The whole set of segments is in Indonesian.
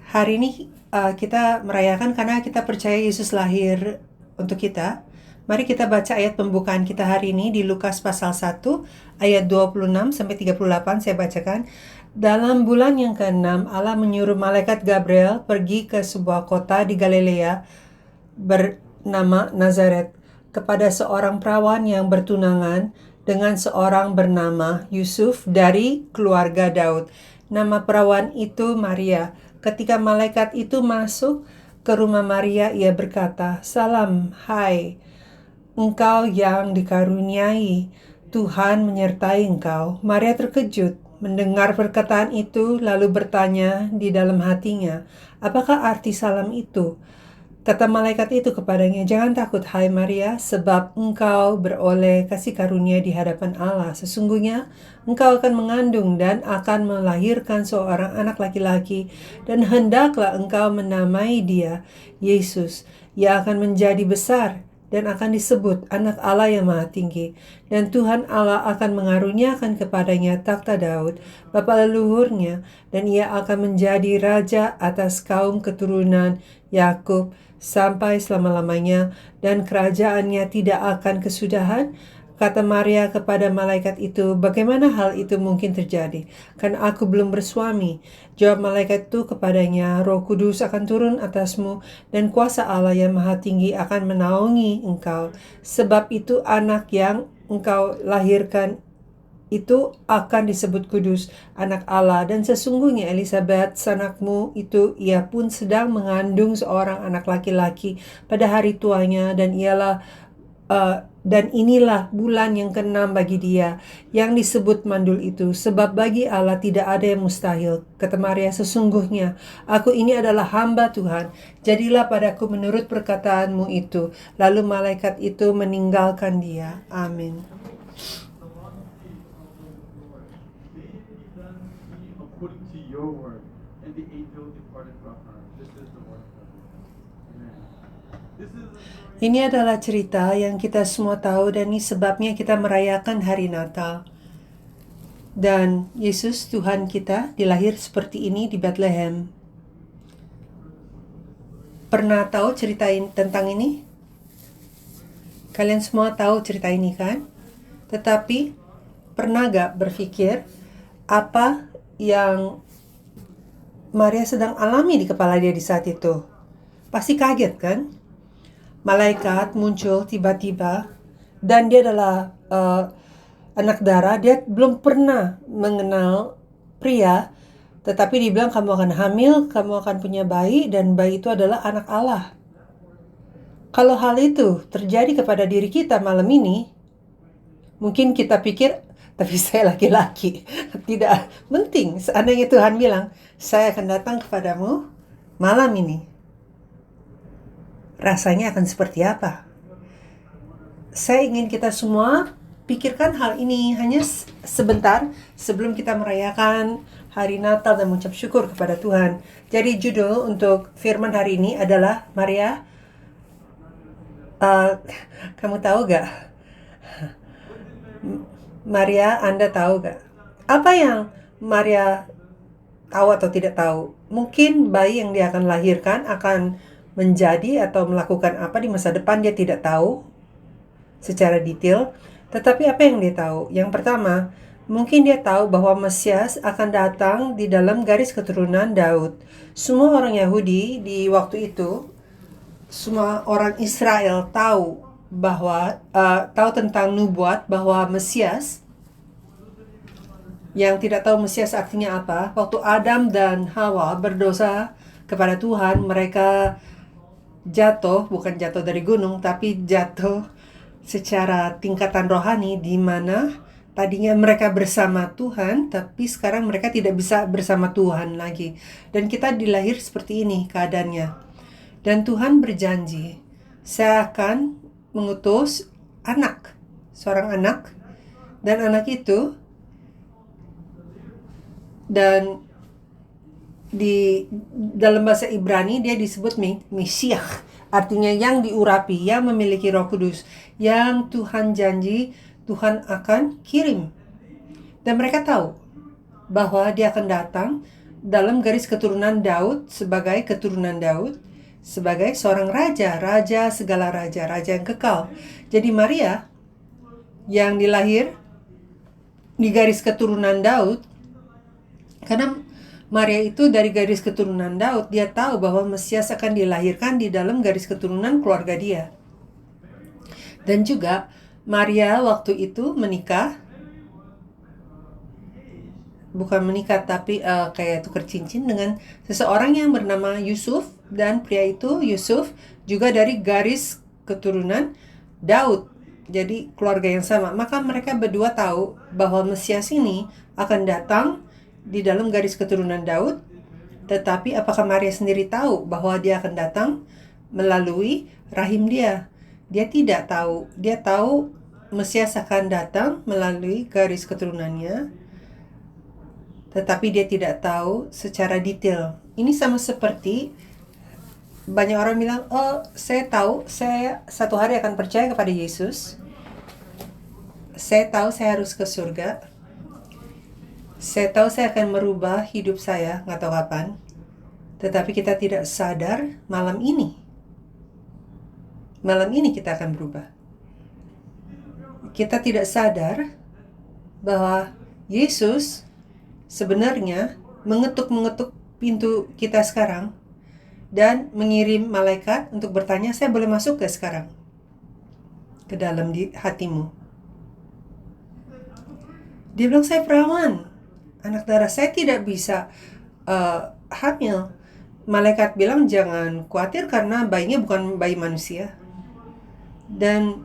Hari ini kita merayakan karena kita percaya Yesus lahir untuk kita. Mari kita baca ayat pembukaan kita hari ini di Lukas pasal 1 ayat 26 sampai 38. Saya bacakan. Dalam bulan yang ke-6, Allah menyuruh malaikat Gabriel pergi ke sebuah kota di Galilea bernama Nazaret kepada seorang perawan yang bertunangan dengan seorang bernama Yusuf dari keluarga Daud. Nama perawan itu Maria. Ketika malaikat itu masuk ke rumah Maria, ia berkata, "Salam, hai engkau yang dikaruniai, Tuhan menyertai engkau." Maria terkejut mendengar perkataan itu, lalu bertanya di dalam hatinya, "Apakah arti salam itu?" Kata malaikat itu kepadanya, "Jangan takut, hai Maria, sebab engkau beroleh kasih karunia di hadapan Allah. Sesungguhnya engkau akan mengandung dan akan melahirkan seorang anak laki-laki, dan hendaklah engkau menamai dia Yesus. Ia akan menjadi besar dan akan disebut Anak Allah yang Maha Tinggi. Dan Tuhan Allah akan mengaruniakan kepadanya takhta Daud, bapa leluhurnya, dan ia akan menjadi raja atas kaum keturunan Yakub sampai selama-lamanya, dan kerajaannya tidak akan kesudahan." Kata Maria kepada malaikat itu, "Bagaimana hal itu mungkin terjadi? Kan aku belum bersuami." Jawab malaikat itu kepadanya, "Roh Kudus akan turun atasmu, dan kuasa Allah yang Maha Tinggi akan menaungi engkau. Sebab itu anak yang engkau lahirkan itu akan disebut kudus, Anak Allah. Dan sesungguhnya Elisabet, sanakmu itu, ia pun sedang mengandung seorang anak laki-laki pada hari tuanya, dan inilah bulan yang ke-6 bagi dia, yang disebut mandul itu, sebab bagi Allah tidak ada yang mustahil." Kata Maria, "Sesungguhnya aku ini adalah hamba Tuhan, jadilah padaku menurut perkataanmu itu." Lalu malaikat itu meninggalkan dia. Amin. According to your word, and the angel departed from her. This is the word of God. Amen. This is the story. Ini adalah cerita yang kita semua tahu, dan ini sebabnya kita merayakan hari Natal. Dan Yesus Tuhan kita dilahir seperti ini di Bethlehem. Pernah tahu ceritain tentang ini? Kalian semua tahu cerita ini kan? Tetapi pernah gak berpikir apa yang Maria sedang alami di kepala dia di saat itu? Pasti kaget kan? Malaikat muncul tiba-tiba, dan dia adalah anak darah. Dia belum pernah mengenal pria, tetapi dibilang kamu akan hamil, kamu akan punya bayi, dan bayi itu adalah anak Allah. Kalau hal itu terjadi kepada diri kita malam ini, mungkin kita pikir, tapi saya laki-laki, tidak penting. Seandainya Tuhan bilang, "Saya akan datang kepadamu malam ini," rasanya akan seperti apa? Saya ingin kita semua pikirkan hal ini hanya sebentar sebelum kita merayakan hari Natal dan mengucap syukur kepada Tuhan. Jadi judul untuk firman hari ini adalah Maria. Kamu tahu gak? Maria, Anda tahu gak? Apa yang Maria tahu atau tidak tahu? Mungkin bayi yang dia akan lahirkan akan menjadi atau melakukan apa di masa depan, dia tidak tahu secara detail. Tetapi apa yang dia tahu? Yang pertama, mungkin dia tahu bahwa Mesias akan datang di dalam garis keturunan Daud. Semua orang Yahudi di waktu itu, semua orang Israel tahu bahwa tahu tentang nubuat bahwa Mesias. Yang tidak tahu Mesias artinya apa, waktu Adam dan Hawa berdosa kepada Tuhan, mereka jatuh, bukan jatuh dari gunung, tapi jatuh secara tingkatan rohani, di mana tadinya mereka bersama Tuhan, tapi sekarang mereka tidak bisa bersama Tuhan lagi. Dan kita dilahir seperti ini keadaannya. Dan Tuhan berjanji, "Saya akan mengutus anak, seorang anak, dan anak itu," dan di dalam bahasa Ibrani dia disebut Mesiah, artinya yang diurapi, yang memiliki Roh Kudus, yang Tuhan janji Tuhan akan kirim. Dan mereka tahu bahwa dia akan datang dalam garis keturunan Daud, sebagai keturunan Daud, sebagai seorang raja, raja segala raja, raja yang kekal. Jadi Maria yang dilahir di garis keturunan Daud, karena Maria itu dari garis keturunan Daud, dia tahu bahwa Mesias akan dilahirkan di dalam garis keturunan keluarga dia. Dan juga Maria waktu itu menikah, bukan menikah tapi kayak tukar cincin dengan seseorang yang bernama Yusuf, dan pria itu Yusuf juga dari garis keturunan Daud. Jadi keluarga yang sama. Maka mereka berdua tahu bahwa Mesias ini akan datang di dalam garis keturunan Daud. Tetapi apakah Maria sendiri tahu bahwa dia akan datang melalui rahim dia? Dia tidak tahu. Dia tahu Mesias akan datang melalui garis keturunannya, tetapi dia tidak tahu secara detail. Ini sama seperti banyak orang bilang, oh saya tahu saya satu hari akan percaya kepada Yesus. Saya tahu saya harus ke surga. Saya tahu saya akan merubah hidup saya, nggak tahu kapan. Tetapi kita tidak sadar malam ini. Malam ini kita akan berubah. Kita tidak sadar bahwa Yesus sebenarnya mengetuk-mengetuk pintu kita sekarang dan mengirim malaikat untuk bertanya, saya boleh masuk gak sekarang ke dalam di hatimu? Dia bilang, saya perawan, anak darah, saya tidak bisa hamil. Malaikat bilang, jangan khawatir karena bayinya bukan bayi manusia. Dan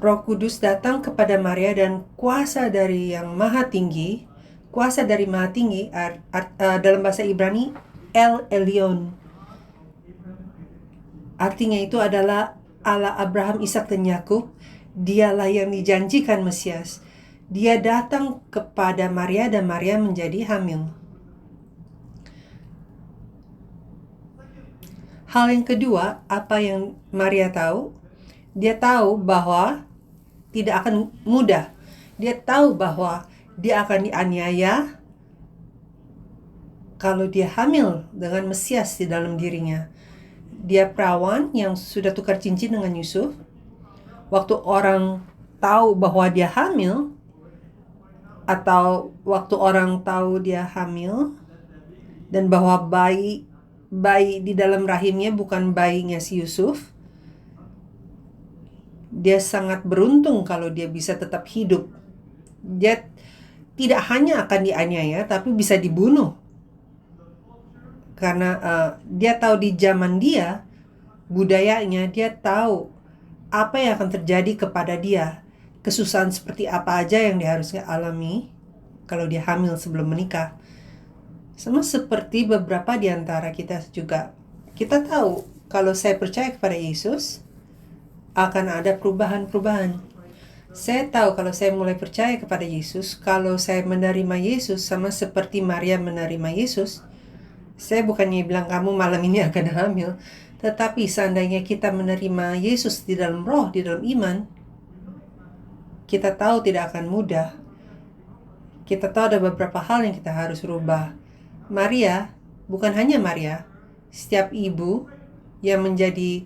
Roh Kudus datang kepada Maria dan kuasa dari yang maha tinggi, kuasa dari maha tinggi, dalam bahasa Ibrani, El Elyon. Artinya itu adalah Allah Abraham, Ishak dan Yakub. Dialah yang dijanjikan Mesias. Dia datang kepada Maria dan Maria menjadi hamil. Hal yang kedua, apa yang Maria tahu? Dia tahu bahwa tidak akan mudah. Dia tahu bahwa dia akan dianiaya kalau dia hamil dengan Mesias di dalam dirinya. Dia perawan yang sudah tukar cincin dengan Yusuf. Waktu orang tahu bahwa dia hamil, atau waktu orang tahu dia hamil, dan bahwa bayi di dalam rahimnya bukan bayinya si Yusuf, dia sangat beruntung kalau dia bisa tetap hidup. Dia tidak hanya akan dianiaya, tapi bisa dibunuh. Karena dia tahu di zaman dia, budayanya, dia tahu apa yang akan terjadi kepada dia. Kesusahan seperti apa aja yang dia harus alami kalau dia hamil sebelum menikah. Sama seperti beberapa di antara kita juga. Kita tahu kalau saya percaya kepada Yesus, akan ada perubahan-perubahan. Saya tahu kalau saya mulai percaya kepada Yesus, kalau saya menerima Yesus sama seperti Maria menerima Yesus, saya bukannya bilang kamu malam ini akan hamil, tetapi seandainya kita menerima Yesus di dalam roh, di dalam iman, kita tahu tidak akan mudah. Kita tahu ada beberapa hal yang kita harus rubah. Maria, bukan hanya Maria, setiap ibu yang menjadi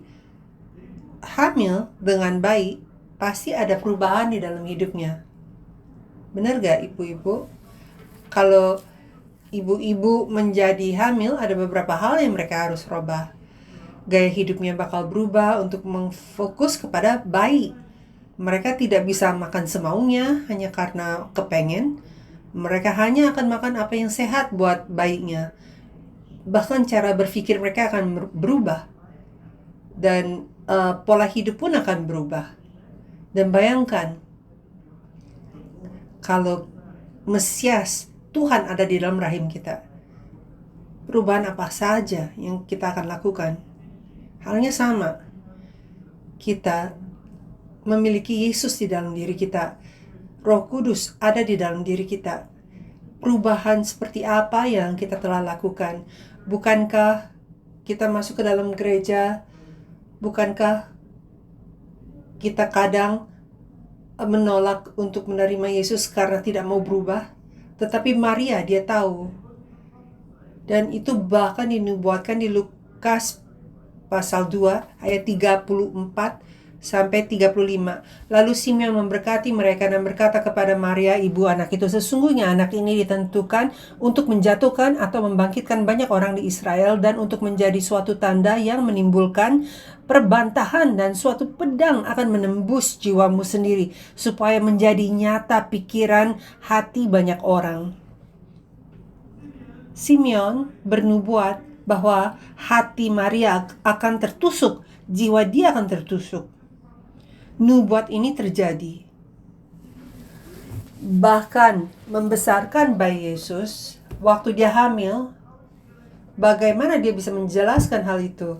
hamil dengan bayi, pasti ada perubahan di dalam hidupnya. Benar gak ibu-ibu? Kalau ibu-ibu menjadi hamil, ada beberapa hal yang mereka harus rubah. Gaya hidupnya bakal berubah untuk memfokus kepada bayi. Mereka tidak bisa makan semaunya hanya karena kepengen. Mereka hanya akan makan apa yang sehat buat bayinya. Bahkan cara berpikir mereka akan berubah. Dan pola hidup pun akan berubah. Dan bayangkan, kalau Mesias, Tuhan ada di dalam rahim kita, perubahan apa saja yang kita akan lakukan. Halnya sama, kita memiliki Yesus di dalam diri kita, Roh Kudus ada di dalam diri kita. Perubahan seperti apa yang kita telah lakukan? Bukankah kita masuk ke dalam gereja? Bukankah kita kadang menolak untuk menerima Yesus karena tidak mau berubah. Tetapi Maria, dia tahu. Dan itu bahkan dinubuatkan di Lukas pasal 2 ayat 34 sampai 35. Lalu Simeon memberkati mereka dan berkata kepada Maria, ibu anak itu, sesungguhnya anak ini ditentukan untuk menjatuhkan atau membangkitkan banyak orang di Israel dan untuk menjadi suatu tanda yang menimbulkan perbantahan, dan suatu pedang akan menembus jiwamu sendiri supaya menjadi nyata pikiran hati banyak orang. Simeon bernubuat bahwa hati Maria akan tertusuk, jiwa dia akan tertusuk. Nubuat ini terjadi. Bahkan membesarkan bayi Yesus, waktu dia hamil, bagaimana dia bisa menjelaskan hal itu?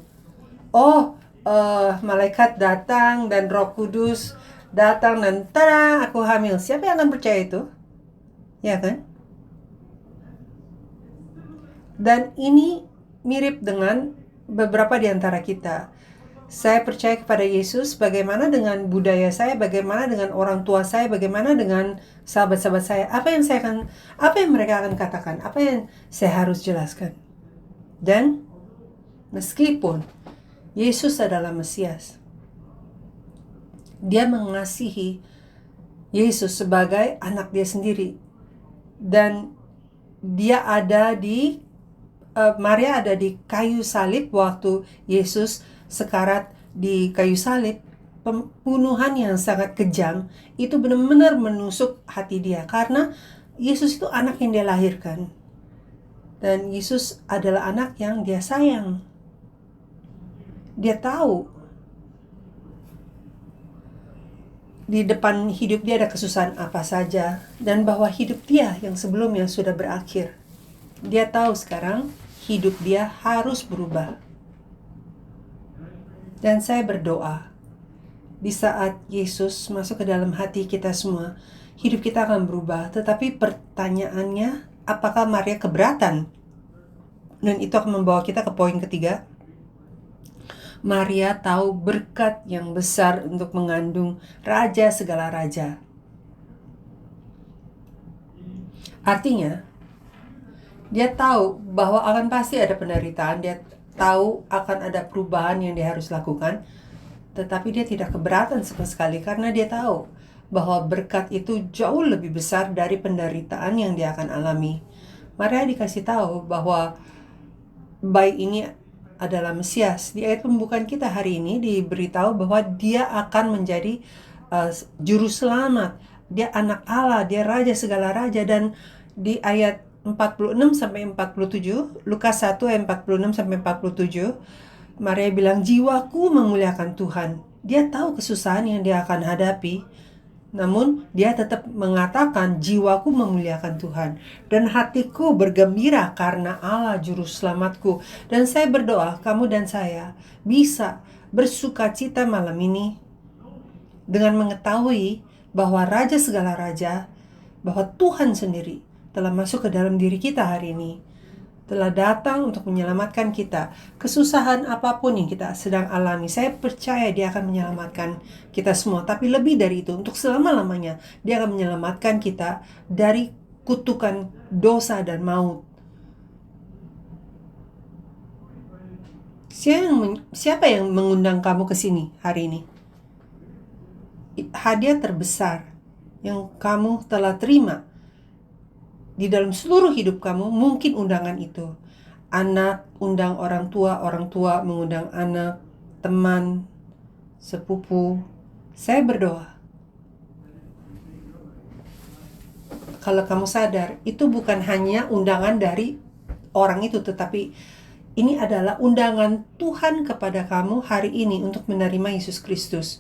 Malaikat datang dan Roh Kudus datang dan tada, aku hamil. Siapa yang akan percaya itu? Ya kan? Dan ini mirip dengan beberapa di antara kita. Saya percaya kepada Yesus, bagaimana dengan budaya saya, bagaimana dengan orang tua saya, bagaimana dengan sahabat-sahabat saya, apa yang mereka akan katakan, apa yang saya harus jelaskan. Dan meskipun Yesus adalah Mesias, dia mengasihi Yesus sebagai anak dia sendiri, dan dia ada di Maria ada di kayu salib waktu Yesus sekarat di kayu salib. Pembunuhan yang sangat kejam itu benar-benar menusuk hati dia, karena Yesus itu anak yang dia lahirkan, dan Yesus adalah anak yang dia sayang. Dia tahu di depan hidup dia ada kesusahan apa saja, dan bahwa hidup dia yang sebelumnya sudah berakhir. Dia tahu sekarang hidup dia harus berubah. Dan saya berdoa, di saat Yesus masuk ke dalam hati kita semua, hidup kita akan berubah. Tetapi pertanyaannya, apakah Maria keberatan? Dan itu akan membawa kita ke poin ketiga. Maria tahu berkat yang besar untuk mengandung Raja segala raja. Artinya, dia tahu bahwa akan pasti ada penderitaan, dia tahu akan ada perubahan yang dia harus lakukan, tetapi dia tidak keberatan sama sekali karena dia tahu bahwa berkat itu jauh lebih besar dari penderitaan yang dia akan alami. Maria dikasih tahu bahwa bayi ini adalah Mesias. Di ayat pembukaan kita hari ini diberitahu bahwa dia akan menjadi juru selamat. Dia anak Allah, dia raja segala raja. Dan di ayat 46 sampai 47, Lukas 1 ayat 46 sampai 47, Maria bilang, jiwaku memuliakan Tuhan. Dia tahu kesusahan yang dia akan hadapi, namun dia tetap mengatakan, jiwaku memuliakan Tuhan, dan hatiku bergembira karena Allah juru selamatku. Dan saya berdoa kamu dan saya bisa bersukacita malam ini dengan mengetahui bahwa Raja segala raja, bahwa Tuhan sendiri telah masuk ke dalam diri kita hari ini, telah datang untuk menyelamatkan kita. Kesusahan apapun yang kita sedang alami, saya percaya dia akan menyelamatkan kita semua. Tapi lebih dari itu, untuk selama-lamanya dia akan menyelamatkan kita dari kutukan dosa dan maut. Siapa yang mengundang kamu ke sini hari ini? Hadiah terbesar yang kamu telah terima di dalam seluruh hidup kamu, mungkin undangan itu. Anak undang orang tua mengundang anak, teman, sepupu. Saya berdoa, kalau kamu sadar, itu bukan hanya undangan dari orang itu, tetapi ini adalah undangan Tuhan kepada kamu hari ini untuk menerima Yesus Kristus.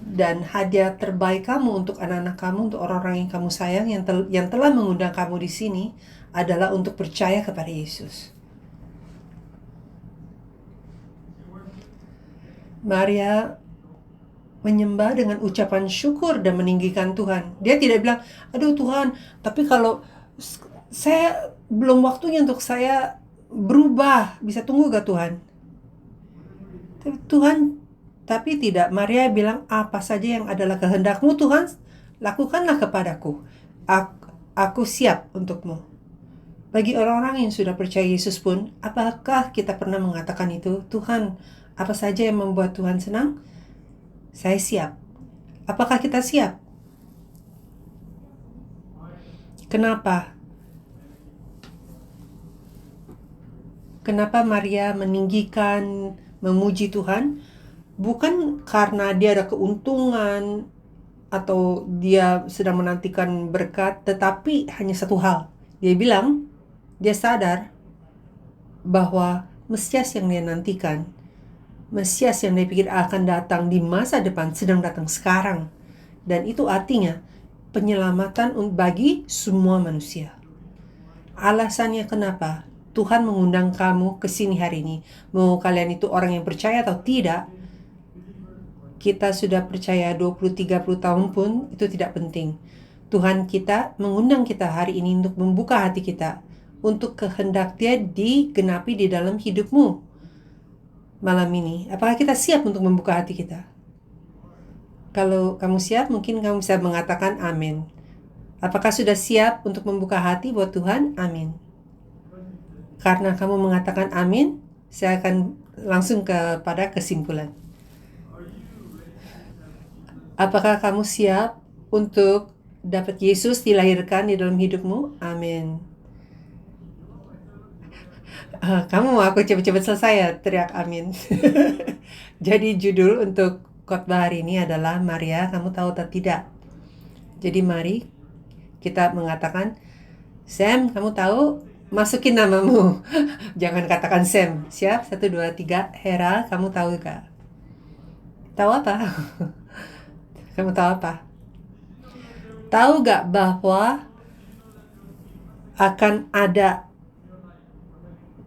Dan hadiah terbaik kamu untuk anak-anak kamu, untuk orang-orang yang kamu sayang, yang telah mengundang kamu di sini, adalah untuk percaya kepada Yesus. Maria menyembah dengan ucapan syukur dan meninggikan Tuhan. Dia tidak bilang, aduh Tuhan, tapi kalau saya belum waktunya untuk saya berubah, bisa tunggu gak Tuhan? Tapi Tuhan Tapi tidak, Maria bilang, apa saja yang adalah kehendak-Mu Tuhan, lakukanlah kepadaku. Aku siap untukmu. Bagi orang-orang yang sudah percaya Yesus pun, apakah kita pernah mengatakan itu? Tuhan, apa saja yang membuat Tuhan senang? Saya siap. Apakah kita siap? Kenapa? Kenapa Maria meninggikan, memuji Tuhan? Bukan karena dia ada keuntungan atau dia sedang menantikan berkat, tetapi hanya satu hal. Dia bilang, dia sadar bahwa Mesias yang dia nantikan, Mesias yang dia pikir akan datang di masa depan, sedang datang sekarang. Dan itu artinya penyelamatan bagi semua manusia. Alasannya kenapa Tuhan mengundang kamu ke sini hari ini, mau kalian itu orang yang percaya atau tidak, kita sudah percaya 20-30 tahun pun itu tidak penting. Tuhan kita mengundang kita hari ini untuk membuka hati kita, untuk kehendak Dia digenapi di dalam hidupmu malam ini. Apakah kita siap untuk membuka hati kita? Kalau kamu siap, mungkin kamu bisa mengatakan amin. Apakah sudah siap untuk membuka hati buat Tuhan? Amin. Karena kamu mengatakan amin, saya akan langsung kepada kesimpulan. Apakah kamu siap untuk dapat Yesus dilahirkan di dalam hidupmu? Amin. Kamu mau aku cepat-cepat selesai ya? Teriak amin. Jadi judul untuk khotbah hari ini adalah Maria, kamu tahu atau tidak? Jadi mari kita mengatakan, Sam, kamu tahu? Masukin namamu. Jangan katakan Sam. Siap? 1, 2, 3. Hera, kamu tahu gak? Tahu apa? Kamu tahu apa? Tahu gak bahwa akan ada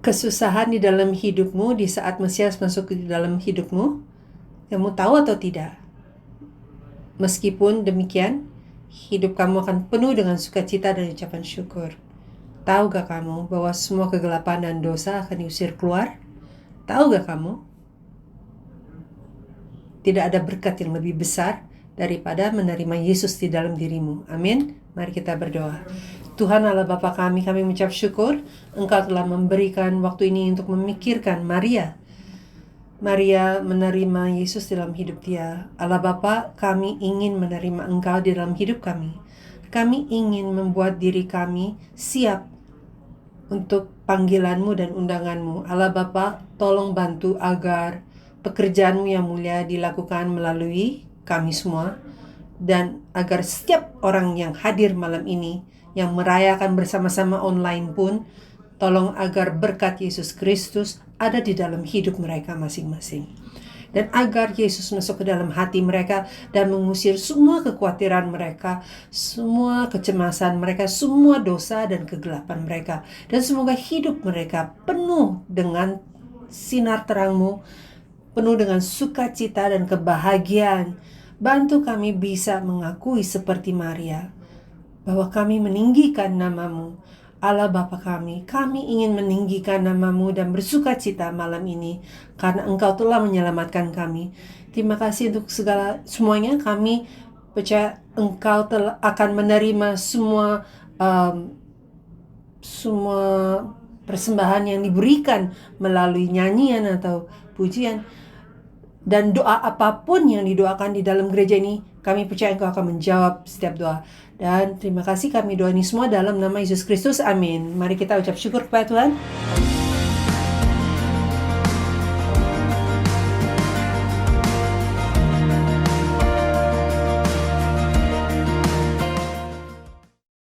kesusahan di dalam hidupmu di saat Mesias masuk ke dalam hidupmu? Kamu tahu atau tidak? Meskipun demikian, hidup kamu akan penuh dengan sukacita dan ucapan syukur. Tahu gak kamu bahwa semua kegelapan dan dosa akan diusir keluar? Tahu gak kamu? Tidak ada berkat yang lebih besar daripada menerima Yesus di dalam dirimu. Amin. Mari kita berdoa. Tuhan Allah Bapa kami mengucap syukur Engkau telah memberikan waktu ini untuk memikirkan Maria. Maria menerima Yesus dalam hidup dia. Allah Bapa, kami ingin menerima Engkau di dalam hidup kami. Kami ingin membuat diri kami siap untuk panggilan-Mu dan undangan-Mu. Allah Bapa, tolong bantu agar pekerjaan-Mu yang mulia dilakukan melalui kami semua, dan agar setiap orang yang hadir malam ini, yang merayakan bersama-sama online pun, tolong agar berkat Yesus Kristus ada di dalam hidup mereka masing-masing. Dan agar Yesus masuk ke dalam hati mereka dan mengusir semua kekhawatiran mereka, semua kecemasan mereka, semua dosa dan kegelapan mereka. Dan semoga hidup mereka penuh dengan sinar terang-Mu, penuh dengan sukacita dan kebahagiaan. Bantu kami bisa mengakui seperti Maria, bahwa kami meninggikan nama-Mu. Allah Bapa kami ingin meninggikan nama-Mu dan bersukacita malam ini, karena Engkau telah menyelamatkan kami. Terima kasih untuk semuanya. Kami percaya Engkau akan menerima semua persembahan yang diberikan melalui nyanyian atau pujian. Dan doa apapun yang didoakan di dalam gereja ini, kami percaya Engkau akan menjawab setiap doa. Dan terima kasih, kami doa ini semua dalam nama Yesus Kristus. Amin. Mari kita ucap syukur kepada Tuhan.